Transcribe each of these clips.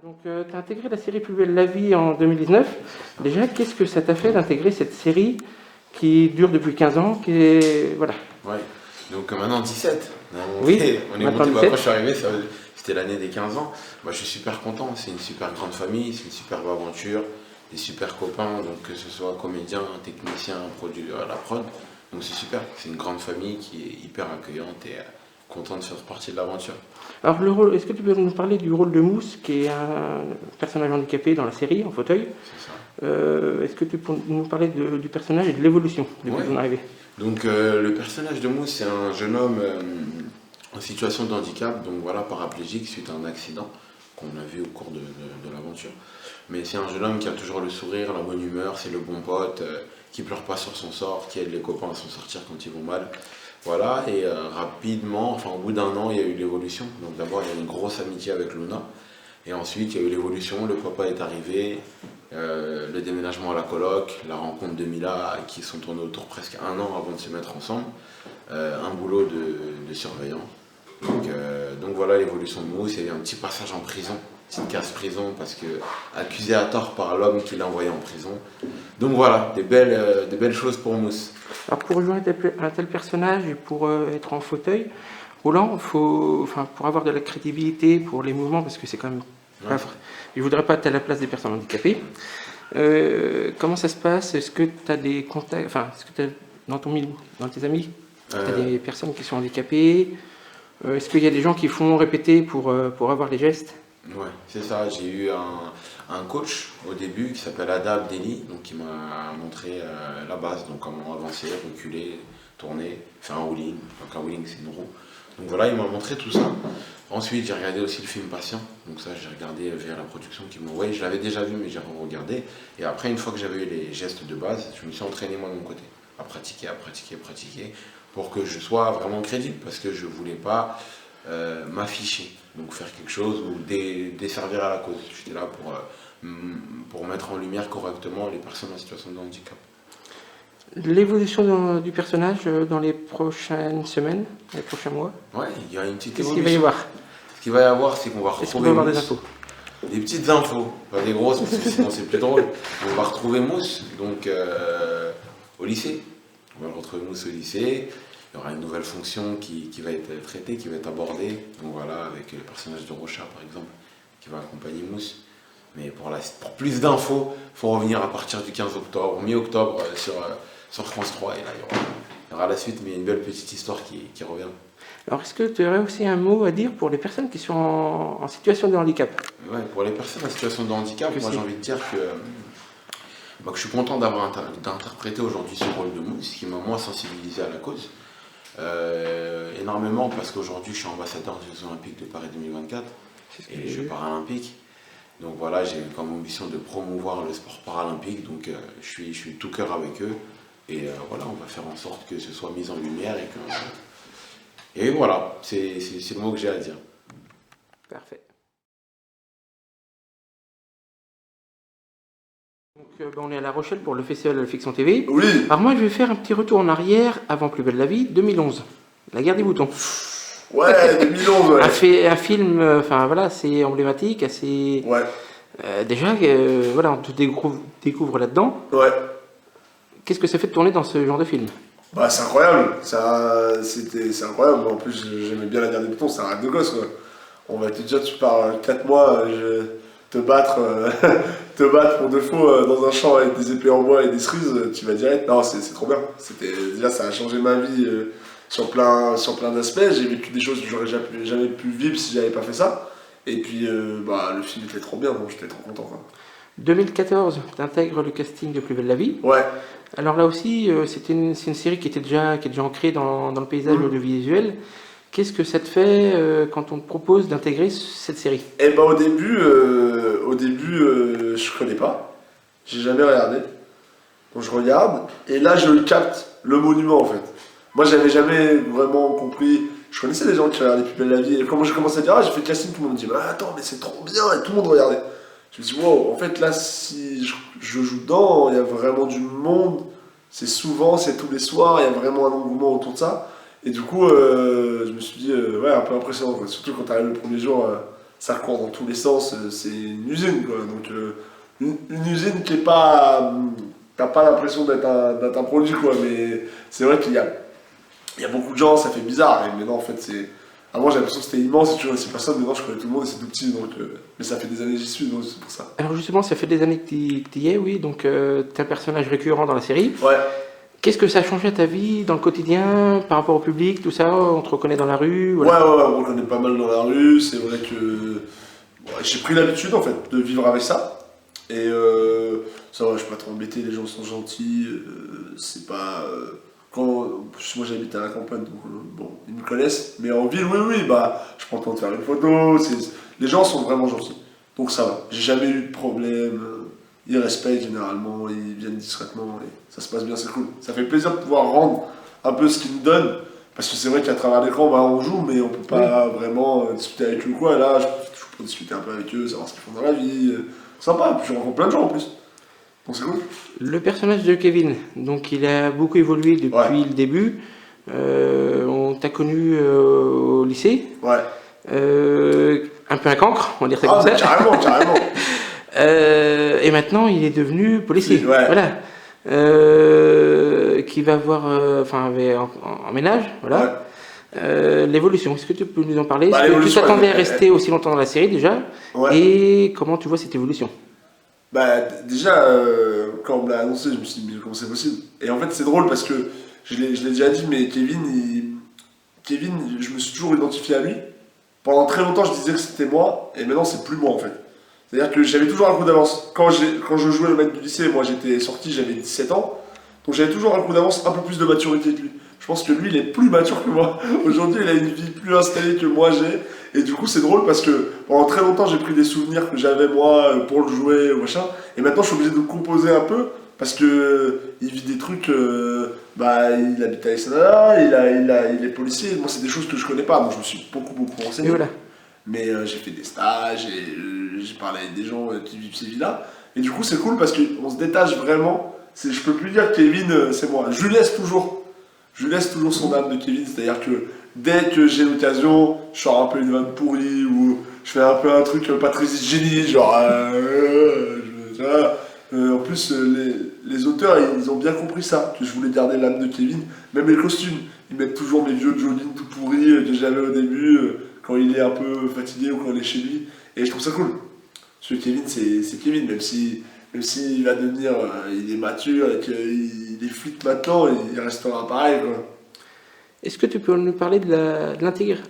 Donc, tu as intégré la série Plus belle la vie en 2019. Déjà, qu'est-ce que ça t'a fait d'intégrer cette série qui dure depuis 15 ans, qui est... Voilà. Ouais, donc maintenant 17. Oui, On est maintenant monté, 17. quand je suis arrivé, c'était l'année des 15 ans. Moi, je suis super content, c'est une super grande famille, c'est une superbe aventure, des super copains, donc que ce soit comédien, technicien, produit à la prod. Donc c'est super, c'est une grande famille qui est hyper accueillante et content de faire partie de l'aventure. Alors, le rôle, est-ce que tu peux nous parler du rôle de Mousse, qui est un personnage handicapé dans la série, en fauteuil? C'est ça. Est-ce que tu peux nous parler du personnage et de l'évolution depuis Ouais. son arrivée? Donc le personnage de Mousse, c'est un jeune homme en situation de handicap, donc voilà, paraplégique suite à un accident qu'on a vu au cours de l'aventure. Mais c'est un jeune homme qui a toujours le sourire, la bonne humeur, c'est le bon pote, qui pleure pas sur son sort, qui aide les copains à s'en sortir quand ils vont mal. Voilà, et rapidement, enfin au bout d'un an, il y a eu l'évolution. Donc d'abord, il y a eu une grosse amitié avec Luna. Et ensuite, il y a eu l'évolution, le papa est arrivé, le déménagement à la coloc, la rencontre de Mila, qui sont tournés autour presque un an avant de se mettre ensemble, un boulot de surveillant. Donc voilà l'évolution de Mousse. Il y a eu un petit passage en prison, petite case prison, parce que accusé à tort par l'homme qui l'a envoyé en prison. Donc voilà, des belles choses pour Mousse. Alors, pour jouer un tel personnage et pour être en fauteuil roulant, pour avoir de la crédibilité pour les mouvements, parce que c'est quand même pas vrai. Je ne voudrais pas être à la place des personnes handicapées. Comment ça se passe? Est-ce que tu as des contacts, est-ce que tu as dans ton milieu, dans tes amis, tu as des personnes qui sont handicapées? Est-ce qu'il y a des gens qui font répéter pour avoir les gestes? Ouais, c'est ça. J'ai eu un coach au début qui s'appelle Ada Abdelli, donc qui m'a montré la base, donc comment avancer, reculer, tourner, faire un wheeling. Donc un wheeling, c'est une roue. Donc voilà, il m'a montré tout ça. Ensuite, j'ai regardé aussi le film Patient. Donc ça, j'ai regardé via la production qui m'a envoyé. Je l'avais déjà vu, mais j'ai regardé. Et après, une fois que j'avais eu les gestes de base, je me suis entraîné moi de mon côté, à pratiquer, pour que je sois vraiment crédible, parce que je voulais pas m'afficher, donc faire quelque chose ou desservir à la cause. J'étais là pour mettre en lumière correctement les personnes en situation de handicap. L'évolution du personnage dans les prochaines semaines, les prochains mois? Ouais, il y a une petite Qu'est-ce évolution. qu'il va y avoir? Ce qu'il va y avoir, c'est qu'on va Est-ce qu'on retrouver peut avoir des Mousse. infos? Des petites infos, pas des grosses parce que sinon c'est plus drôle. On va retrouver Mousse donc, au lycée. On va retrouver Mousse au lycée. Il y aura une nouvelle fonction qui va être traitée, qui va être abordée. Donc voilà, avec le personnage de Rocha par exemple, qui va accompagner Mousse. Mais pour plus d'infos, il faut revenir à partir du 15 octobre, mi-octobre sur France 3. Et là, il y aura la suite, mais une belle petite histoire qui revient. Alors, est-ce que tu aurais aussi un mot à dire pour les personnes qui sont en situation de handicap? Ouais, pour les personnes en situation de handicap, moi j'ai envie de dire que je suis content d'interpréter aujourd'hui ce rôle de Mousse, qui m'a moins sensibilisé à la cause. Énormément parce qu'aujourd'hui je suis ambassadeur des Jeux Olympiques de Paris 2024 et Jeux Paralympiques. Donc voilà, j'ai comme ambition de promouvoir le sport paralympique, donc je suis tout cœur avec eux. Et voilà, on va faire en sorte que ce soit mis en lumière et voilà, c'est le mot que j'ai à dire. Parfait. Donc, on est à La Rochelle pour le Festival de la Fiction TV. Oui. Alors moi, je vais faire un petit retour en arrière avant Plus belle la vie, 2011. La guerre des boutons. Ouais, 2011, ouais. Un film, voilà, assez emblématique, assez... Ouais. Déjà, voilà, on te découvre là-dedans. Ouais. Qu'est-ce que ça fait de tourner dans ce genre de film? Bah, c'est incroyable. C'est incroyable. En plus, j'aimais bien la guerre des boutons, c'est un rêve de gosse, quoi. On va te dire, tu pars 4 mois, te battre, te battre pour de faux dans un champ avec des épées en bois et des cerises, tu vas direct. Non, c'est trop bien. Déjà, ça a changé ma vie sur plein d'aspects. J'ai vécu des choses que j'aurais jamais pu vivre si j'avais pas fait ça. Et puis, le film était trop bien, donc j'étais trop content, quoi. 2014, tu intègres le casting de Plus belle la vie. Ouais. Alors là aussi, c'est une série qui est déjà ancrée dans le paysage audiovisuel. Qu'est-ce que ça te fait quand on te propose d'intégrer cette série? Eh ben au début, je connais pas. J'ai jamais regardé. Donc je regarde, et là je capte le monument en fait. Moi j'avais jamais vraiment compris. Je connaissais des gens qui regardaient Plus belle la vie, et quand j'ai commencé à dire, j'ai fait le casting, tout le monde me dit, bah attends, mais c'est trop bien, et tout le monde regardait. Je me suis dit, wow, en fait là, si je joue dedans, il y a vraiment du monde, c'est tous les soirs, il y a vraiment un engouement autour de ça. Et du coup, je me suis dit, ouais, un peu impressionnant, quoi. Surtout quand t'arrives le premier jour, ça court dans tous les sens, c'est une usine quoi. Donc une usine qui est pas, t'as pas l'impression d'être un produit quoi, mais c'est vrai il y a beaucoup de gens, ça fait bizarre, et maintenant en fait c'est... Avant j'ai l'impression que c'était immense, et toujours ces personnes, maintenant je connais tout le monde et c'est tout petit, donc... mais ça fait des années que j'y suis, donc c'est pour ça. Alors justement, ça fait des années que tu y es, oui, donc tu es un personnage récurrent dans la série. Ouais. Qu'est-ce que ça a changé à ta vie, dans le quotidien, par rapport au public, tout ça? On te reconnaît dans la rue, voilà. Ouais, on le connaît pas mal dans la rue, c'est vrai que... ouais, j'ai pris l'habitude en fait de vivre avec ça, et ça va, je suis pas trop embêté, les gens sont gentils, c'est pas... moi j'habite à la campagne, donc bon, ils me connaissent, mais en ville, oui, bah, je prends le temps de faire une photo, les gens sont vraiment gentils, donc ça va, j'ai jamais eu de problème, ils respectent généralement, ils viennent discrètement, et ça se passe bien, c'est cool. Ça fait plaisir de pouvoir rendre un peu ce qu'ils nous donnent, parce que c'est vrai qu'à travers l'écran, bah, on joue, mais on peut pas vraiment discuter avec eux ou quoi, et là, je peux discuter un peu avec eux, savoir ce qu'ils font dans la vie, sympa, et puis je rencontre plein de gens en plus, donc c'est cool. Le personnage de Kevin, donc il a beaucoup évolué depuis le début. On t'a connu au lycée. Ouais. Un peu un cancre, on va dire ça Ah, comme mais ça. carrément. Et maintenant, il est devenu policier. Ouais. Voilà. Qui va voir, en ménage, voilà. Ouais. L'évolution, est-ce que tu peux nous en parler? Bah, Est-ce que tu l'évolution, t'attendais à rester aussi longtemps dans la série déjà? Ouais. Et comment tu vois cette évolution? Bah, déjà, quand on me l'a annoncé, je me suis dit, mais comment c'est possible? Et en fait, c'est drôle parce que je l'ai déjà dit, mais Kevin, je me suis toujours identifié à lui. Pendant très longtemps, je disais que c'était moi, et maintenant, c'est plus moi en fait. C'est-à-dire que j'avais toujours un coup d'avance. Quand je jouais le mec du lycée, moi j'étais sorti, j'avais 17 ans, donc j'avais toujours un coup d'avance, un peu plus de maturité que lui. Je pense que lui, il est plus mature que moi. Aujourd'hui, il a une vie plus installée que moi j'ai. Et du coup, c'est drôle parce que pendant très longtemps, j'ai pris des souvenirs que j'avais moi pour le jouer ou machin. Et maintenant, je suis obligé de composer un peu parce que il vit des trucs. Il habite à Sanada, il est policier. Moi, c'est des choses que je connais pas. Donc, je me suis beaucoup renseigné. Et voilà. Mais j'ai fait des stages et j'ai parlé avec des gens qui vivent ces vies-là. Et du coup, c'est cool parce qu'on se détache vraiment. Je peux plus dire que Kevin, c'est moi. Je lui laisse toujours son âme de Kevin. C'est-à-dire que dès que j'ai l'occasion, je sors un peu une vanne pourrie ou je fais un peu un truc pas très hygiénique, genre. En plus, les auteurs, ils ont bien compris ça, que je voulais garder l'âme de Kevin. Même les costumes, ils mettent toujours mes vieux jogging tout pourris que j'avais au début, quand il est un peu fatigué ou quand il est chez lui. Et je trouve ça cool. Parce que Kevin, c'est Kevin, même s'il va devenir, il est mature et qu'il est flic maintenant, il restera pareil, quoi. Est-ce que tu peux nous parler de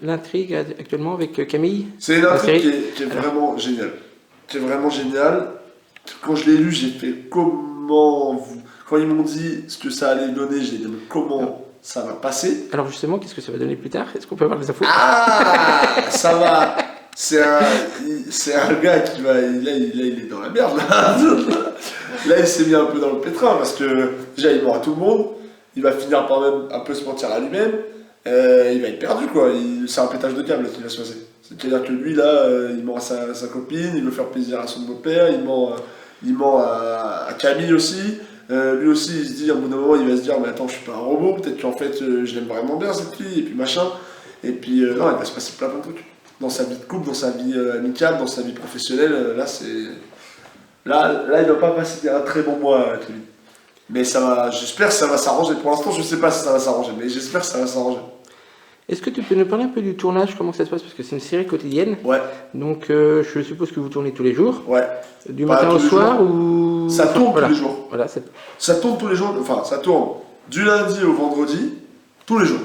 l'intrigue actuellement avec Camille? C'est une intrigue qui est vraiment géniale. Qui est vraiment géniale. Quand je l'ai lu, j'ai fait Quand ils m'ont dit ce que ça allait donner, j'ai dit mais comment ça va passer? Alors justement, qu'est-ce que ça va donner plus tard? Est-ce qu'on peut avoir des infos? Ah, ça va. C'est un gars qui va. Là, il est dans la merde. Là, il s'est mis un peu dans le pétrin parce que déjà, il mord à tout le monde. Il va finir par même un peu se mentir à lui-même. Il va être perdu, quoi. C'est un pétage de câble qui va se passer. C'est-à-dire que lui, là, il ment à sa copine, il veut faire plaisir à son beau-père, il ment à Camille aussi. Lui aussi, il se dit, à un bout d'un moment, il va se dire, mais attends, je suis pas un robot, peut-être qu'en fait, je l'aime vraiment bien cette fille, et puis machin. Et puis, non, il va se passer plein de trucs. Dans sa vie de couple, dans sa vie amicale, dans sa vie professionnelle, là, il va pas passer un très bon mois, Kevin. Mais j'espère que ça va s'arranger. Pour l'instant, je sais pas si ça va s'arranger, mais j'espère que ça va s'arranger. Est-ce que tu peux nous parler un peu du tournage, comment ça se passe? Parce que c'est une série quotidienne. Ouais. Donc je suppose que vous tournez tous les jours. Ouais. Du matin au soir ou... Ça tourne tous les jours. Voilà, ça tourne tous les jours, enfin ça tourne du lundi au vendredi, tous les jours.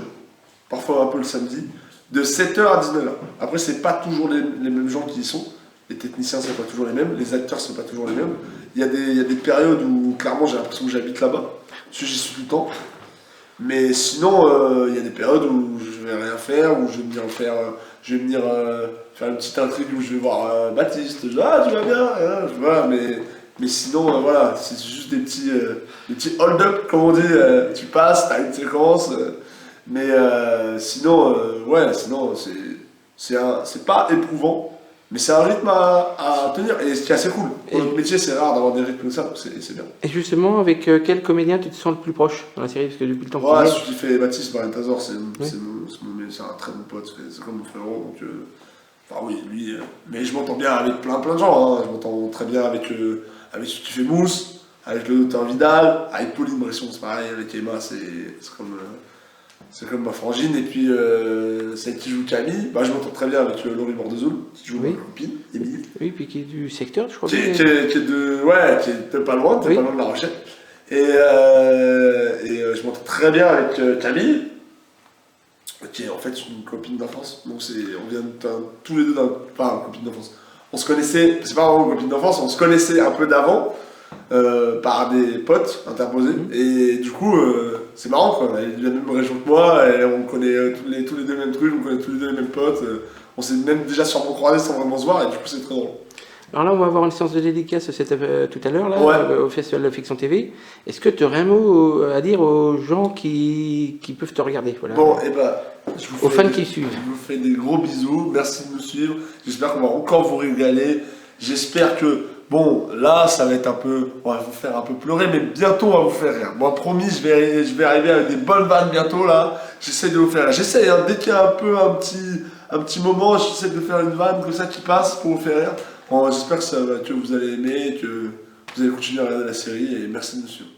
Parfois un peu le samedi, de 7h à 19h. Après, c'est pas toujours les mêmes gens qui y sont. Les techniciens, c'est pas toujours les mêmes. Les acteurs, c'est pas toujours les mêmes. Il y a des périodes où clairement j'ai l'impression que j'habite là-bas. Parce que j'y suis tout le temps. Mais sinon, il y a des périodes où je vais rien faire, où je vais venir faire une petite intrigue où je vais voir Baptiste. Je dis, ah, tu vas bien, voilà, mais sinon, voilà, c'est juste des petits hold-up, comme on dit. Tu passes, t'as une séquence. Mais sinon, c'est pas éprouvant. Mais c'est un rythme à tenir, et ce qui est assez cool. Pour notre métier, c'est rare d'avoir des rythmes comme ça, donc c'est bien. Et justement, avec quel comédien tu te sens le plus proche dans la série? Parce que depuis le temps que celui qui fait Baptiste Barentazor, c'est un très bon pote, c'est comme mon frérot. Donc, Enfin oui, lui, mais je m'entends bien avec plein de gens, hein. Je m'entends très bien avec celui qui fait Mousse, avec le docteur Vidal, avec Pauline Bresson, c'est pareil, avec Emma, c'est comme ma frangine, et puis celle qui joue Camille, bah, je m'entends très bien avec Laurie Bordezoul, qui joue ma copine, Émilie. Oui, puis qui est du secteur, je crois. Qui est pas loin, pas loin de La Rochelle. Et je m'entends très bien avec Camille, qui est en fait une copine d'enfance. Donc on vient tous les deux enfin, une copine d'enfance. On se connaissait, c'est pas vraiment une copine d'enfance, on se connaissait un peu d'avant, par des potes interposés. Et du coup, c'est marrant quoi. Elle est de la même région que moi, et on connaît tous les deux les mêmes trucs, on connaît tous les deux les mêmes potes. On s'est même déjà sûrement croisés sans vraiment se voir, et du coup, c'est très drôle. Alors là, on va avoir une séance de dédicace tout à l'heure, là, au Festival de la Fiction TV. Est-ce que tu aurais un mot à dire aux gens qui peuvent te regarder, voilà. Bon, et aux fans qui suivent. Je vous fais des gros bisous, merci de nous suivre. J'espère qu'on va encore vous régaler. J'espère que, bon, là, ça va être on va vous faire un peu pleurer, mais bientôt on va vous faire rire. Moi, promis, je vais arriver avec des bonnes vannes bientôt, là. J'essaie de vous faire rire. J'essaie, hein, dès qu'il y a un petit moment, j'essaie de faire une vanne comme ça qui passe pour vous faire rire. Bon, j'espère que vous allez aimer, que vous allez continuer à regarder la série, et merci de nous suivre.